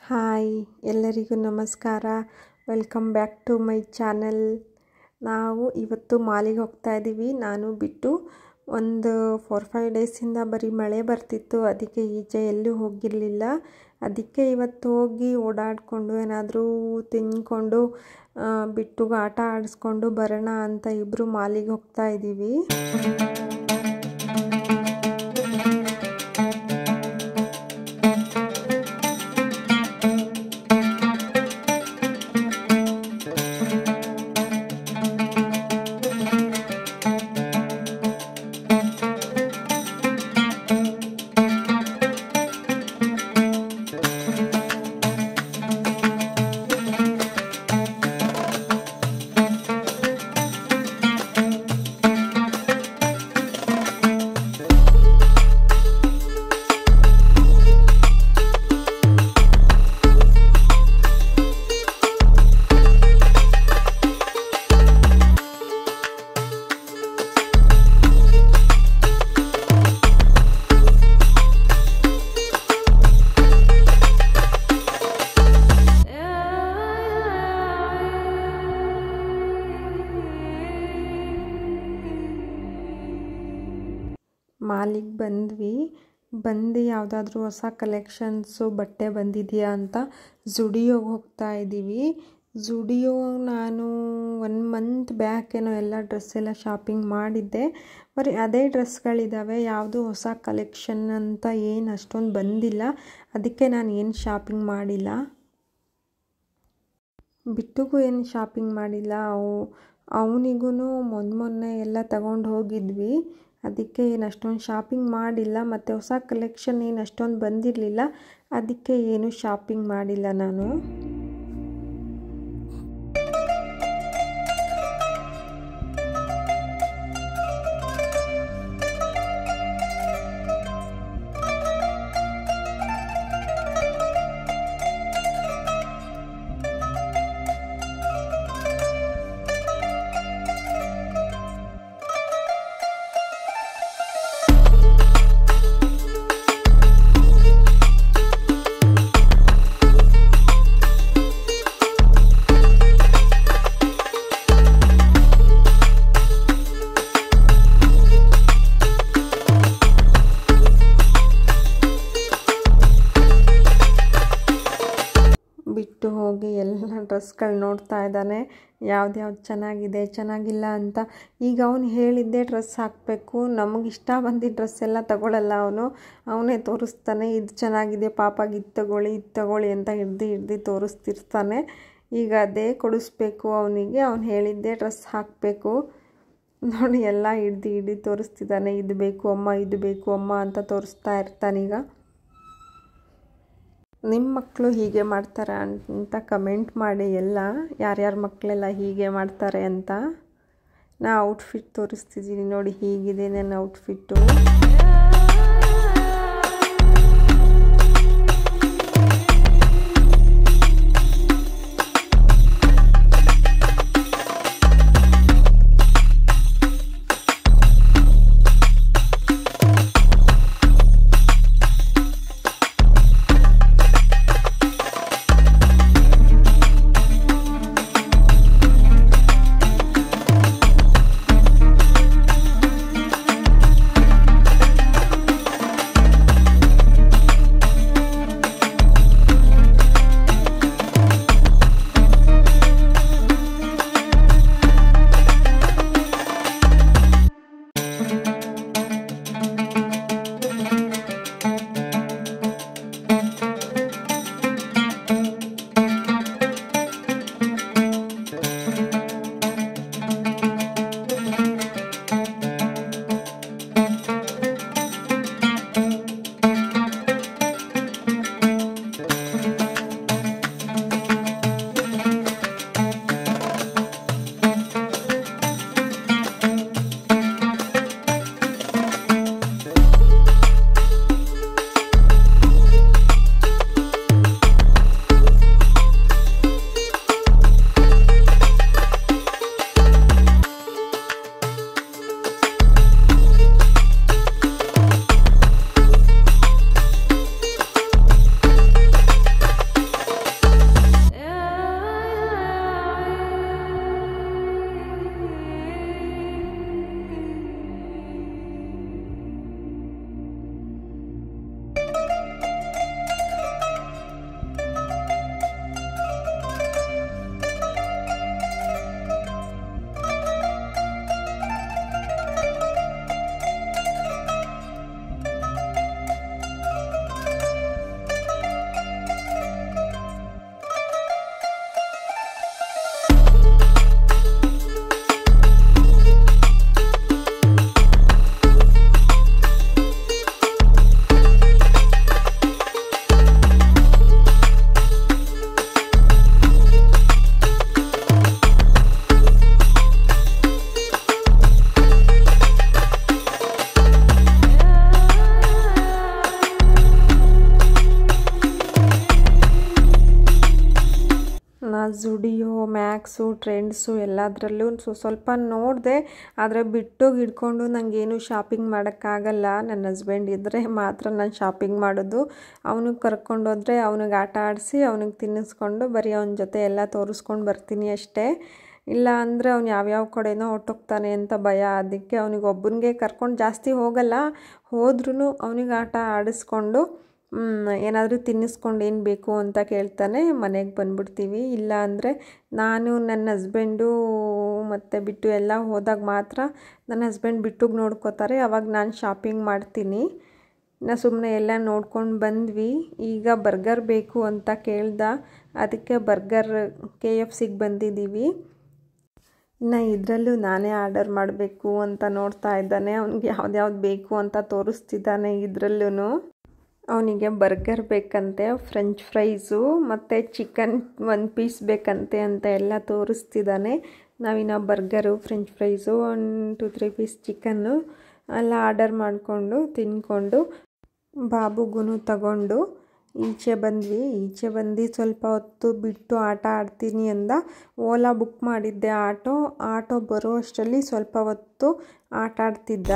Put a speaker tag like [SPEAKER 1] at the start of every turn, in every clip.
[SPEAKER 1] Hi ಎಲ್ಲರಿಗೂ ನಮಸ್ಕಾರ. Welcome back to my channel. ನಾವು ಇವತ್ತು ಮಾಲಿಗೆ ಹೋಗ್ತಾ ಇದ್ದೀವಿ. ನಾನು ಬಿಟ್ಟು ಒಂದು 4-5 ಡೇಸಿಂದ ಬರೀ ಮಳೆ ಬರ್ತಿತ್ತು, ಅದಕ್ಕೆ ಈಚೆ ಎಲ್ಲೂ ಹೋಗಿರಲಿಲ್ಲ. ಅದಕ್ಕೆ ಇವತ್ತು ಹೋಗಿ ಓಡಾಡಿಕೊಂಡು ಏನಾದರೂ ತಿಂದ್ಕೊಂಡು ಬಿಟ್ಟುಗೆ ಆಟ ಆಡಿಸ್ಕೊಂಡು ಬರೋಣ ಅಂತ ಇಬ್ಬರು ಮಾಲಿಗೆ ಹೋಗ್ತಾ ಇದ್ದೀವಿ. ಮಾಲಿಗೆ ಬಂದು ಯಾವುದಾದ್ರೂ ಹೊಸ ಕಲೆಕ್ಷನ್ಸು ಬಟ್ಟೆ ಬಂದಿದೆಯಾ ಅಂತ ಝುಡಿಯೋಗೆ ಹೋಗ್ತಾ ಇದ್ದೀವಿ. ಝುಡಿಯೋ ನಾನು 1 ಮಂತ್ ಬ್ಯಾಕ್ ಏನೋ ಎಲ್ಲ ಡ್ರೆಸ್ ಎಲ್ಲ ಶಾಪಿಂಗ್ ಮಾಡಿದ್ದೆ. ಬರೀ ಅದೇ ಡ್ರೆಸ್ಗಳಿದ್ದಾವೆ, ಯಾವುದು ಹೊಸ ಕಲೆಕ್ಷನ್ ಅಂತ ಏನು ಅಷ್ಟೊಂದು ಬಂದಿಲ್ಲ. ಅದಕ್ಕೆ ನಾನು ಏನು ಶಾಪಿಂಗ್ ಮಾಡಿಲ್ಲ. ಬಿಟ್ಟುಗೂ ಏನು ಶಾಪಿಂಗ್ ಮಾಡಿಲ್ಲ. ಅವನಿಗೂ ಮೊನ್ನೆ ಎಲ್ಲ ತಗೊಂಡು ಹೋಗಿದ್ವಿ. ಅದಕ್ಕೆ ಏನು ಅಷ್ಟೊಂದು ಶಾಪಿಂಗ್ ಮಾಡಿಲ್ಲ. ಮತ್ತು ಹೊಸ ಕಲೆಕ್ಷನ್ ಏನು ಅಷ್ಟೊಂದು ಬಂದಿರಲಿಲ್ಲ, ಅದಕ್ಕೆ ಏನು ಶಾಪಿಂಗ್ ಮಾಡಿಲ್ಲ ನಾನು. ಬಿಟ್ಟು ಹೋಗಿ ಎಲ್ಲ ಡ್ರೆಸ್ಗಳು ನೋಡ್ತಾ ಇದ್ದಾನೆ, ಯಾವ್ದು ಚೆನ್ನಾಗಿಲ್ಲ ಅಂತ. ಈಗ ಅವನು ಹೇಳಿದ್ದೇ ಡ್ರೆಸ್ ಹಾಕಬೇಕು, ನಮಗಿಷ್ಟ ಬಂದಿದ್ದ ಡ್ರೆಸ್ ಎಲ್ಲ ತಗೊಳ್ಳಲ್ಲ ಅವನೇ ತೋರಿಸ್ತಾನೆ. ಇದು ಚೆನ್ನಾಗಿದೆ ಪಾಪಾಗೆ, ಇದು ತಗೊಳ್ಳಿ ಅಂತ ಹಿಡ್ದು ತೋರಿಸ್ತಿರ್ತಾನೆ. ಈಗ ಅದೇ ಕೊಡಿಸ್ಬೇಕು ಅವನಿಗೆ. ಅವನು ಹೇಳಿದ್ದೇ ಡ್ರೆಸ್ ಹಾಕಬೇಕು. ನೋಡಿ ಎಲ್ಲ ಹಿಡ್ದು ತೋರಿಸ್ತಿದ್ದಾನೆ. ಇದು ಬೇಕು ಅಮ್ಮ ಅಂತ ತೋರಿಸ್ತಾ ಇರ್ತಾನೀಗ. ನಿಮ್ಮ ಮಕ್ಕಳು ಹೀಗೆ ಮಾಡ್ತಾರೆ ಅಂತ ಕಮೆಂಟ್ ಮಾಡಿ, ಎಲ್ಲ ಯಾರ್ಯಾರ ಮಕ್ಕಳೆಲ್ಲ ಹೀಗೆ ಮಾಡ್ತಾರೆ ಅಂತ. ನಾ ಔಟ್ಫಿಟ್ ತೋರಿಸ್ತಿದ್ದೀನಿ ನೋಡಿ, ಹೀಗಿದೆ ನನ್ನ ಔಟ್ಫಿಟ್ಟು. ಜುಡಿಯೋ, ಮ್ಯಾಕ್ಸು, ಟ್ರೆಂಡ್ಸು ಎಲ್ಲದರಲ್ಲೂ ಸ್ವಲ್ಪ ನೋಡಿದೆ. ಆದರೆ ಬಿಟ್ಟೋಗಿ ಹಿಡ್ಕೊಂಡು ನನಗೇನು ಶಾಪಿಂಗ್ ಮಾಡೋಕ್ಕಾಗಲ್ಲ. ನನ್ನ ಹಸ್ಬೆಂಡ್ ಇದ್ದರೆ ಮಾತ್ರ ನಾನು ಶಾಪಿಂಗ್ ಮಾಡೋದು. ಅವನಿಗೆ ಕರ್ಕೊಂಡೋದ್ರೆ ಅವನಿಗೆ ಆಟ ಆಡಿಸಿ ಅವನಿಗೆ ತಿನ್ನಿಸ್ಕೊಂಡು ಬರೀ ಅವನ ಜೊತೆ ಎಲ್ಲ ತೋರಿಸ್ಕೊಂಡು ಬರ್ತೀನಿ ಅಷ್ಟೇ. ಇಲ್ಲ ಅಂದರೆ ಅವ್ನು ಯಾವ್ಯಾವ ಕಡೆನೋ ಹೊರ್ಟೋಗ್ತಾನೆ ಅಂತ ಭಯ. ಅದಕ್ಕೆ ಅವನಿಗೆ ಒಬ್ಬನಿಗೆ ಕರ್ಕೊಂಡು ಜಾಸ್ತಿ ಹೋಗಲ್ಲ. ಹೋದ್ರೂ ಅವನಿಗೆ ಆಟ ಆಡಿಸ್ಕೊಂಡು ಏನಾದರೂ ತಿನ್ನಿಸ್ಕೊಂಡು ಏನು ಬೇಕು ಅಂತ ಕೇಳ್ತಾನೆ, ಮನೆಗೆ ಬಂದುಬಿಡ್ತೀವಿ. ಇಲ್ಲ ಅಂದರೆ ನಾನು ನನ್ನ ಹಸ್ಬೆಂಡು ಮತ್ತು ಬಿಟ್ಟು ಎಲ್ಲ ಹೋದಾಗ ಮಾತ್ರ ನನ್ನ ಹಸ್ಬೆಂಡ್ ಬಿಟ್ಟಿಗೆ ನೋಡ್ಕೋತಾರೆ. ಅವಾಗ ನಾನು ಶಾಪಿಂಗ್ ಮಾಡ್ತೀನಿ. ಸುಮ್ಮನೆ ಎಲ್ಲ ನೋಡ್ಕೊಂಡು ಬಂದ್ವಿ. ಈಗ ಬರ್ಗರ್ ಬೇಕು ಅಂತ ಕೇಳ್ದ, ಅದಕ್ಕೆ ಬರ್ಗರ್ KFCಗೆ ಬಂದಿದ್ದೀವಿ. ಇನ್ನು ಇದರಲ್ಲೂ ನಾನೇ ಆರ್ಡರ್ ಮಾಡಬೇಕು ಅಂತ ನೋಡ್ತಾ ಇದ್ದಾನೆ. ಅವನಿಗೆ ಯಾವ್ದ್ಯಾವ್ದು ಬೇಕು ಅಂತ ತೋರಿಸ್ತಿದ್ದಾನೆ. ಇದರಲ್ಲೂ ಅವನಿಗೆ ಬರ್ಗರ್ ಬೇಕಂತೆ, ಫ್ರೆಂಚ್ ಫ್ರೈಸು ಮತ್ತು ಚಿಕನ್ 1 ಪೀಸ್ ಬೇಕಂತೆ ಅಂತ ಎಲ್ಲ ತೋರಿಸ್ತಿದ್ದಾನೆ. ನಾವಿನ್ನು ಬರ್ಗರು, ಫ್ರೆಂಚ್ ಫ್ರೈಸು, 1, 2, 3 ಪೀಸ್ ಚಿಕನ್ನು ಎಲ್ಲ ಆರ್ಡರ್ ಮಾಡಿಕೊಂಡು ತಿಂದ್ಕೊಂಡು ಬಾಬುಗೂ ತಗೊಂಡು ಈಚೆ ಬಂದು ಸ್ವಲ್ಪ ಹೊತ್ತು ಬಿಟ್ಟು ಆಟ ಆಡ್ತೀನಿ ಅಂದ. ಓಲಾ ಬುಕ್ ಮಾಡಿದ್ದೆ ಆಟೋ ಬರೋ ಅಷ್ಟರಲ್ಲಿ ಸ್ವಲ್ಪ ಹೊತ್ತು ಆಟ ಆಡ್ತಿದ್ದ.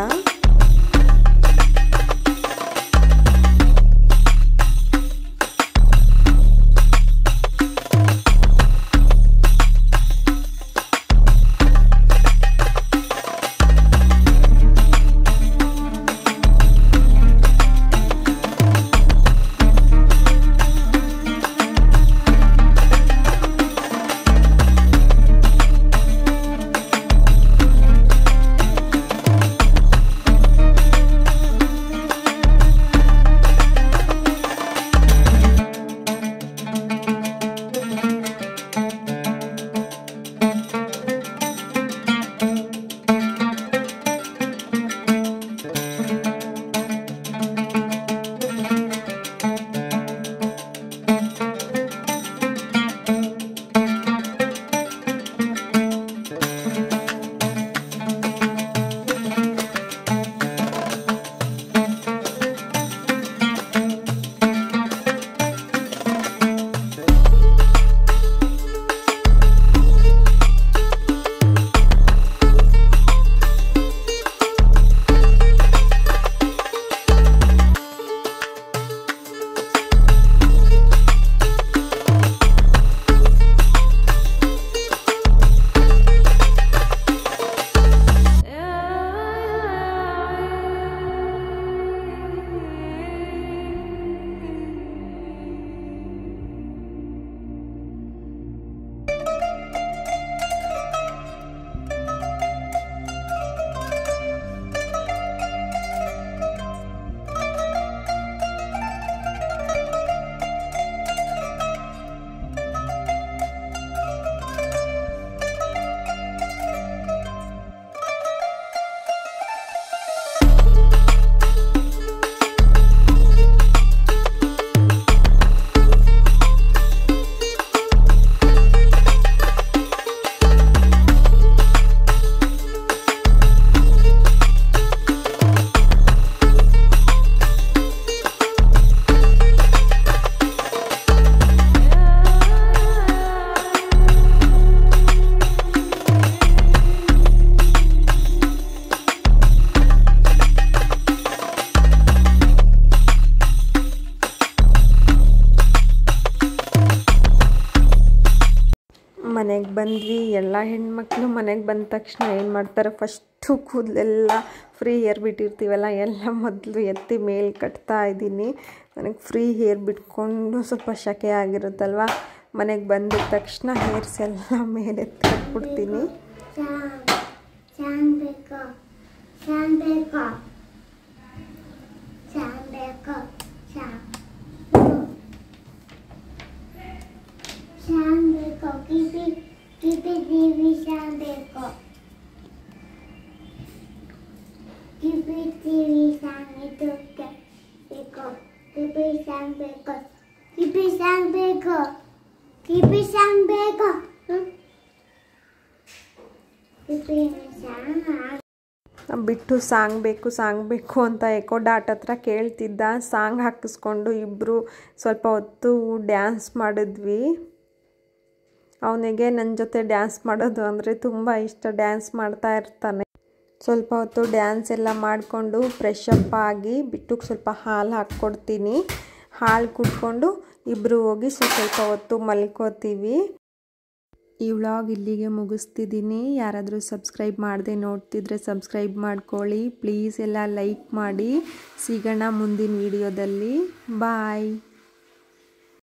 [SPEAKER 1] ಮನೆಗೆ ಬಂದ್ವಿ. ಎಲ್ಲ ಹೆಣ್ಮಕ್ಳು ಮನೆಗೆ ಬಂದ ತಕ್ಷಣ ಏನು ಮಾಡ್ತಾರೆ, ಫಸ್ಟು ಕೂದಲೆಲ್ಲ ಫ್ರೀ ಹೇರ್ ಬಿಟ್ಟಿರ್ತೀವಲ್ಲ ಎಲ್ಲ ಮೊದಲು ಎತ್ತಿ ಮೇಲೆ ಕಟ್ತಾ ಇದ್ದೀನಿ. ನನಗೆ ಫ್ರೀ ಹೇರ್ ಬಿಟ್ಕೊಂಡು ಸ್ವಲ್ಪ ಶಕೆ ಆಗಿರುತ್ತಲ್ವ, ಮನೆಗೆ ಬಂದ ತಕ್ಷಣ ಹೇರ್ಸ್ ಎಲ್ಲ ಮೇಲೆ ಎತ್ತಿ ಕಟ್ಬಿಡ್ತೀನಿ. ಬಿಟ್ಟು ಸಾಂಗ್ ಬೇಕು ಅಂತ ಎಕೋ ಡಾಟ್ ಹತ್ರ ಕೇಳ್ತಿದ್ದ. ಸಾಂಗ್ ಹಾಕಿಸ್ಕೊಂಡು ಇಬ್ಬರು ಸ್ವಲ್ಪ ಹೊತ್ತು ಡ್ಯಾನ್ಸ್ ಮಾಡಿದ್ವಿ. ಅವನಿಗೆ ನನ್ನ ಜೊತೆ ಡ್ಯಾನ್ಸ್ ಮಾಡೋದು ಅಂದರೆ ತುಂಬ ಇಷ್ಟ. ಡ್ಯಾನ್ಸ್ ಮಾಡ್ತಾ ಇರ್ತಾನೆ. ಸ್ವಲ್ಪ ಹೊತ್ತು ಡ್ಯಾನ್ಸ್ ಎಲ್ಲ ಮಾಡಿಕೊಂಡು ಫ್ರೆಶ್ ಅಪ್ ಆಗಿ ಬಿಟ್ಟುಗೆ ಸ್ವಲ್ಪ ಹಾಲು ಹಾಕ್ಕೊಡ್ತೀನಿ. ಹಾಲು ಕುಡ್ಕೊಂಡು ಇಬ್ಬರು ಹೋಗಿ ಸ್ವಲ್ಪ ಹೊತ್ತು ಮಲ್ಕೋತೀವಿ. ಈ ವ್ಲಾಗ್ ಇಲ್ಲಿಗೆ ಮುಗಿಸ್ತಿದ್ದೀನಿ. ಯಾರಾದರೂ ಸಬ್ಸ್ಕ್ರೈಬ್ ಮಾಡದೆ ನೋಡ್ತಿದ್ರೆ ಸಬ್ಸ್ಕ್ರೈಬ್ ಮಾಡ್ಕೊಳ್ಳಿ ಪ್ಲೀಸ್. ಎಲ್ಲ ಲೈಕ್ ಮಾಡಿ. ಸಿಗೋಣ ಮುಂದಿನ ವಿಡಿಯೋದಲ್ಲಿ. ಬಾಯ್.